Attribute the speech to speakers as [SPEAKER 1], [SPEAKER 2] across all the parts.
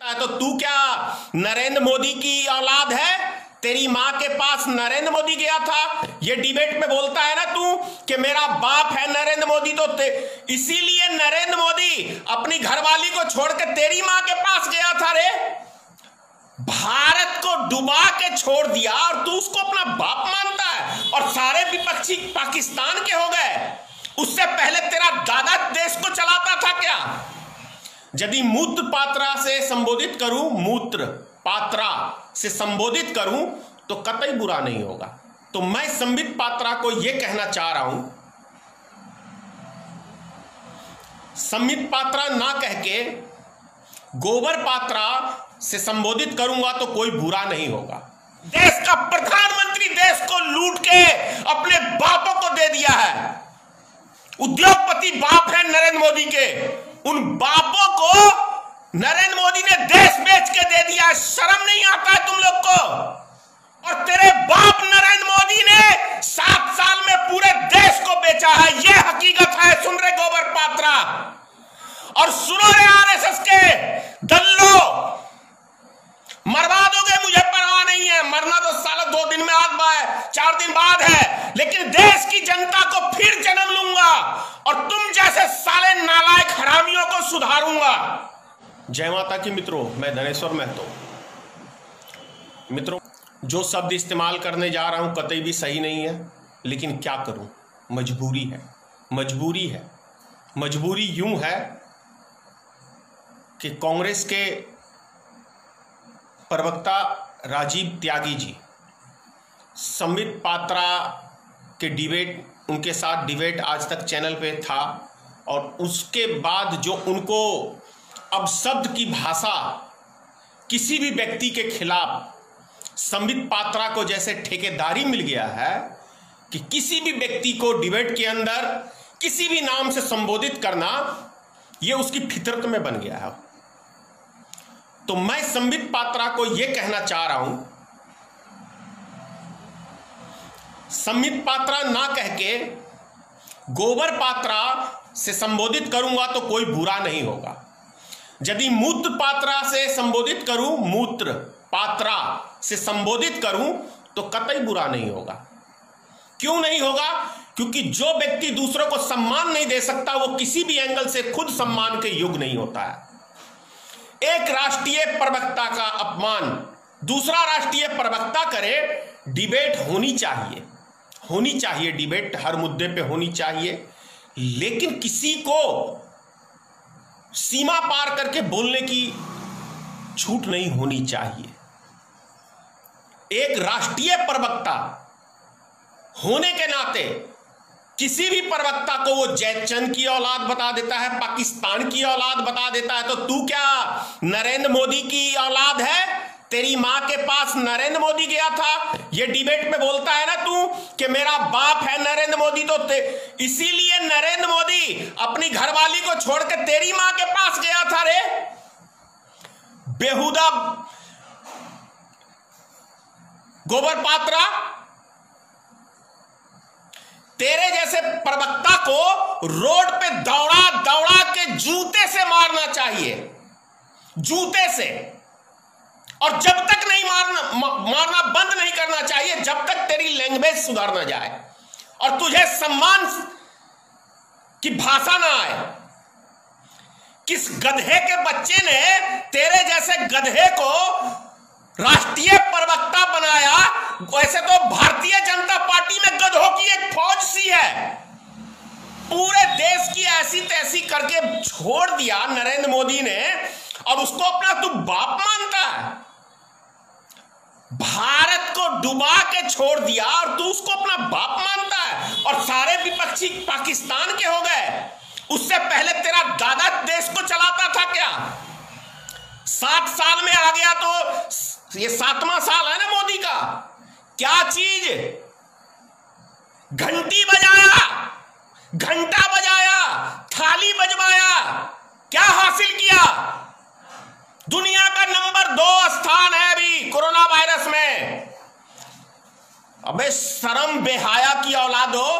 [SPEAKER 1] तो तू क्या नरेंद्र मोदी की औलाद है? तेरी माँ के पास नरेंद्र मोदी गया था, ये डिबेट में बोलता है ना तू कि मेरा बाप है नरेंद्र मोदी, तो इसीलिए नरेंद्र मोदी अपनी घरवाली को छोड़ के तेरी माँ के पास गया था रे। भारत को डुबा के छोड़ दिया और तू उसको अपना बाप मानता है, और सारे विपक्षी पाकिस्तान के हो गए। उससे पहले तेरा दादा देश को चलाता था क्या? यदि मूत्र पात्रा से संबोधित करूं, मूत्र पात्रा से संबोधित करूं तो कतई बुरा नहीं होगा। तो मैं संबित पात्रा को यह कहना चाह रहा हूं, संबित पात्रा ना कह के गोबर पात्रा से संबोधित करूंगा तो कोई बुरा नहीं होगा। देश का प्रधानमंत्री देश को लूट के अपने बापों को दे दिया है। उद्योगपति बाप है नरेंद्र मोदी के, उन बापों को नरेंद्र मोदी ने देश बेच के दे दिया है। शर्म नहीं आता है तुम लोग को? और तेरे बाप नरेंद्र मोदी ने 7 साल में पूरे देश को बेचा है, यह हकीकत है। सुन रहे गोबर पात्रा, और सुनो रे आरएसएस के दल्लो, मरवा दोगे मुझे परवाह नहीं है, मरना तो साला 2 दिन में आज 4 दिन बाद है, लेकिन देश की जनता को फिर जन्म लूंगा और तुम जैसे साले नालायक हरामियों को सुधारूंगा। जय माता की मित्रों, मैं धनेश्वर महतो। मित्रों, जो शब्द इस्तेमाल करने जा रहा हूं कतई भी सही नहीं है, लेकिन क्या करूं, मजबूरी है। मजबूरी है। मजबूरी यूं है कि कांग्रेस के प्रवक्ता राजीव त्यागी जी, संबित पात्रा के डिबेट, उनके साथ डिबेट आज तक चैनल पे था, और उसके बाद जो उनको अब शब्द की भाषा किसी भी व्यक्ति के खिलाफ संबित पात्रा को जैसे ठेकेदारी मिल गया है कि किसी भी व्यक्ति को डिबेट के अंदर किसी भी नाम से संबोधित करना, यह उसकी फितरत में बन गया है। तो मैं संबित पात्रा को यह कहना चाह रहा हूं, संबित पात्रा ना कह के गोबर पात्रा से संबोधित करूंगा तो कोई बुरा नहीं होगा। यदि मूत्र पात्रा से संबोधित करूं, मूत्र पात्रा से संबोधित करूं तो कतई बुरा नहीं होगा। क्यों नहीं होगा? क्योंकि जो व्यक्ति दूसरों को सम्मान नहीं दे सकता वो किसी भी एंगल से खुद सम्मान के योग्य नहीं होता है। एक राष्ट्रीय प्रवक्ता का अपमान दूसरा राष्ट्रीय प्रवक्ता करे, डिबेट होनी चाहिए, होनी चाहिए, डिबेट हर मुद्दे पे होनी चाहिए, लेकिन किसी को सीमा पार करके बोलने की छूट नहीं होनी चाहिए। एक राष्ट्रीय प्रवक्ता होने के नाते किसी भी प्रवक्ता को वो जयचंद की औलाद बता देता है, पाकिस्तान की औलाद बता देता है, तो तू क्या नरेंद्र मोदी की औलाद है? तेरी माँ के पास नरेंद्र मोदी गया था, ये डिबेट में बोलता है ना तू कि मेरा बाप है नरेंद्र मोदी, तो इसीलिए नरेंद्र मोदी अपनी घरवाली को छोड़ के तेरी माँ के पास गया था रे। बेहुदा गोबर पात्रा, तेरे जैसे प्रवक्ता को रोड पे दौड़ा दौड़ा के जूते से मारना चाहिए, जूते से, और जब तक नहीं मारना बंद नहीं करना चाहिए जब तक तेरी लैंग्वेज सुधार ना जाए और तुझे सम्मान की भाषा ना आए। किस गधे के बच्चे ने तेरे जैसे गधे को राष्ट्रीय प्रवक्ता बनाया? वैसे तो भारतीय जनता पार्टी में गधों की एक फौज सी है, पूरे देश की ऐसी तैसी करके छोड़ दिया नरेंद्र मोदी ने, और उसको अपना तू बाप मानता है। भारत को डुबा के छोड़ दिया और तू उसको अपना बाप मानता है, और सारे विपक्षी पाकिस्तान के हो गए। उससे पहले तेरा दादा देश को चलाता था क्या? 7 साल में आ गया तो ये 7वां साल है ना मोदी का। क्या चीज? घंटी बजाया, घंटा बजाया, थाली बजवाया, क्या हासिल किया? दुनिया का नंबर 2 स्थान है अभी कोरोना वायरस में। अबे शर्म बेहाया की औलाद हो,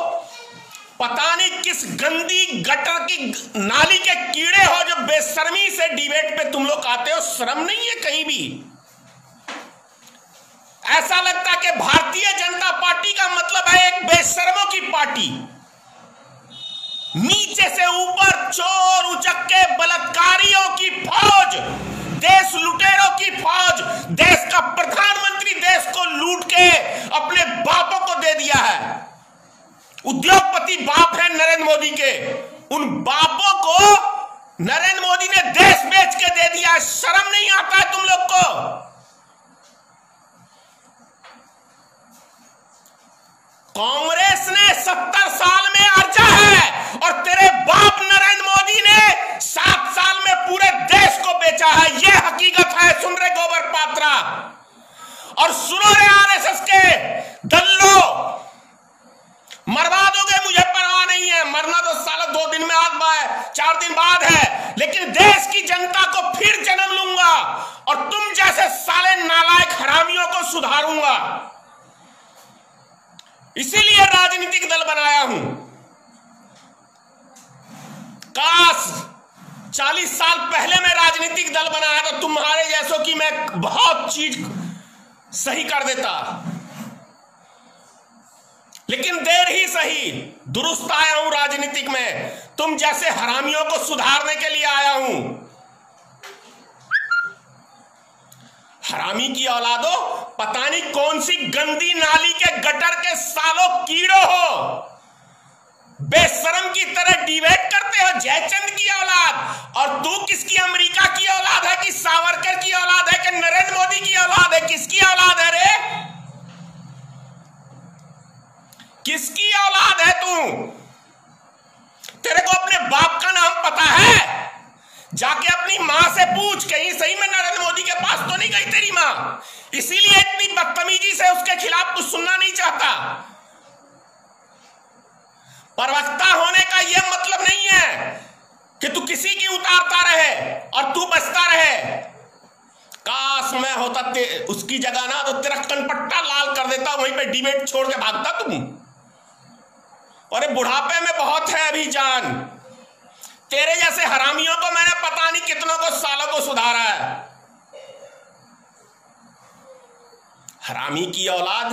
[SPEAKER 1] पता नहीं किस गंदी गटर की नाली के कीड़े हो जो बेशर्मी से डिबेट पे तुम लोग आते हो। शर्म नहीं है कहीं भी? ऐसा लगता कि भारतीय जनता पार्टी का मतलब है एक बेशर्मों की पार्टी, नीचे से ऊपर चोर उचक्के बलात्कारियों की फौज, देश लुटेरों की फौज। देश का प्रधानमंत्री देश को लूट के अपने बापों को दे दिया है। उद्योगपति बाप है नरेंद्र मोदी के, उन बापों को नरेंद्र मोदी ने देश बेच के दे दिया। शर्म नहीं आता है तुम लोग को? कांग्रेस ने 70 साल में अर्जा है और तेरे बाप नरेंद्र मोदी ने 7 साल में पूरे देश को बेचा है। यह हकीकत है। सुन रहे गोबर पात्रा और सुनो रे आरएसएस के दल्लो, मरवा दोगे मुझे परवाह नहीं है, मरना तो साला 2 दिन में 4 दिन बाद है, लेकिन देश की जनता को फिर जन्म लूंगा और तुम जैसे साले नालायक हरामियों को सुधारूंगा। इसीलिए राजनीतिक दल बनाया हूं। काश 40 साल पहले मैं राजनीतिक दल बनाया तो तुम्हारे जैसों की मैं बहुत चीज सही कर देता, लेकिन देर ही सही दुरुस्त आया हूं राजनीतिक में। तुम जैसे हरामियों को सुधारने के लिए आया हूं। हरामी की औलादो, पता नहीं कौन सी गंदी नाली के गटर के सालों कीड़ो हो, बेशरम की तरह डिबेट करते हो। जयचंद की औलाद। और तू किसकी? अमेरिका की औलाद है कि सावरकर की औलाद है कि नरेंद्र मोदी की औलाद है? किसकी औलाद है रे? किसकी औलाद है तू? तेरे को अपने बाप का नाम पता है? जाके अपनी मां से पूछ, कहीं सही में नरेंद्र मोदी के पास तो नहीं गई तेरी मां? इसीलिए इतनी बदतमीजी से उसके खिलाफ कुछ सुनना नहीं चाहता। प्रवक्ता होने का यह मतलब नहीं है कि तू किसी की उतारता रहे और तू बचता रहे। काश मैं होता उसकी जगह ना तो तेरा कनपट्टा लाल कर देता, वहीं पे डिबेट छोड़ के भागता तुम। अरे बुढ़ापे में बहुत है अभी जान। तेरे जैसे हरामियों को मैंने पता नहीं कितनों को सालों को सुधारा है। हरामी की औलाद,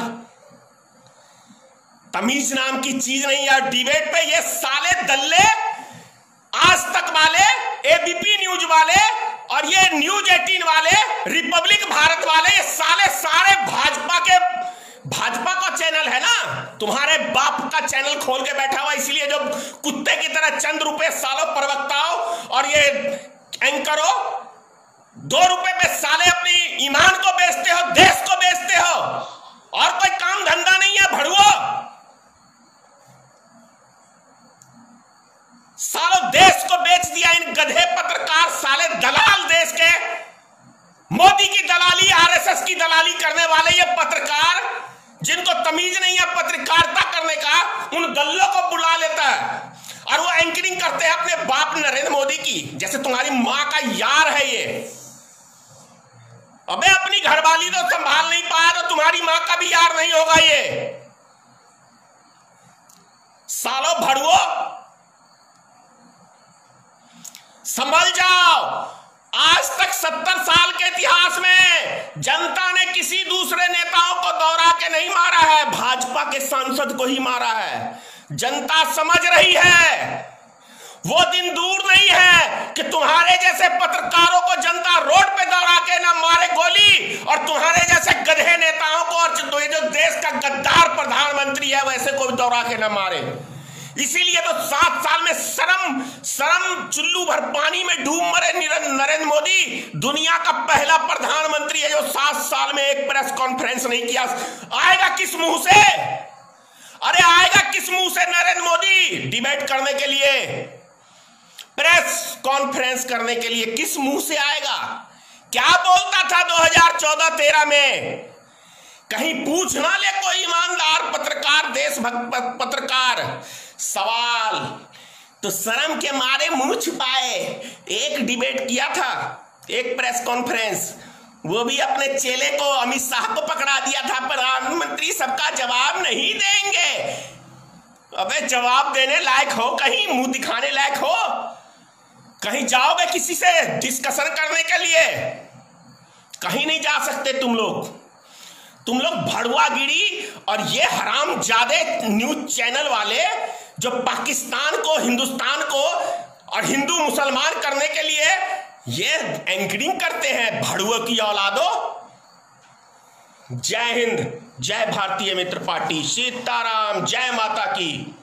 [SPEAKER 1] तमीज नाम की चीज नहीं यार। डिबेट पे ये साले दल्ले, आज तक वाले, एबीपी न्यूज वाले और ये न्यूज 18 वाले, रिपब्लिक भारत वाले, ये साले सारे भाजपा का चैनल है ना, तुम्हारे बाप का चैनल खोल के बैठा हुआ। इसलिए जो कुत्ते की तरह चंद रुपए सालों प्रवक्ताओं और ये एंकरों 2 रुपए पे साले अपनी ईमान को बेचते हो, देश को बेचते हो, और कोई काम धंधा नहीं है भड़ुओ। सालों देश को बेच दिया इन गधे पत्रकार, साले दलाल, देश के मोदी की दलाली, आरएसएस की दलाली करने वाले ये पत्रकार जिनको तमीज नहीं है पत्रकारिता करने का, उन दल्लों को बुला लेता है और वो एंकरिंग करते हैं अपने बाप नरेंद्र मोदी की, जैसे तुम्हारी मां का यार है ये। अबे अपनी घरवाली तो संभाल नहीं पाया तो तुम्हारी मां का भी यार नहीं होगा ये। सालों भड़ुओ संभल जाओ। आज तक 70 साल के इतिहास में जनता ने किसी दूसरे नेताओं को दौड़ा के नहीं मारा है, भाजपा के सांसद को ही मारा है। जनता समझ रही है, वो दिन दूर नहीं है कि तुम्हारे जैसे पत्रकारों को जनता रोड पे दौड़ा के ना मारे गोली, और तुम्हारे जैसे गधे नेताओं को और जो देश का गद्दार प्रधानमंत्री है वैसे को दौड़ा के ना मारे। इसीलिए तो 7 साल में शर्म चुल्लू भर पानी में डूब मरे नरेंद्र मोदी। दुनिया का पहला प्रधानमंत्री है जो 7 साल में एक प्रेस कॉन्फ्रेंस नहीं किया। आएगा किस मुंह से? अरे आएगा किस मुंह से नरेंद्र मोदी डिबेट करने के लिए, प्रेस कॉन्फ्रेंस करने के लिए? किस मुंह से आएगा? क्या बोलता था 2014-13 में? कहीं पूछ ना ले कोई ईमानदार पत्रकार, देशभक्त पत्रकार सवाल तो शर्म के मारे मुंह छुपाए। एक डिबेट किया था, एक प्रेस कॉन्फ्रेंस, वो भी अपने चेले को अमित शाह को पकड़ा दिया था, प्रधानमंत्री सबका जवाब नहीं देंगे। अबे जवाब देने लायक हो, कहीं मुंह दिखाने लायक हो, कहीं जाओगे किसी से डिस्कशन करने के लिए? कहीं नहीं जा सकते तुम लोग भड़ुआगिरी और ये हरामजादे न्यूज चैनल वाले जो पाकिस्तान को, हिंदुस्तान को और हिंदू मुसलमान करने के लिए ये एंकरिंग करते हैं, भड़ुआ की औलादो। जय हिंद, जय भारतीय मित्र पार्टी, सीताराम, जय माता की।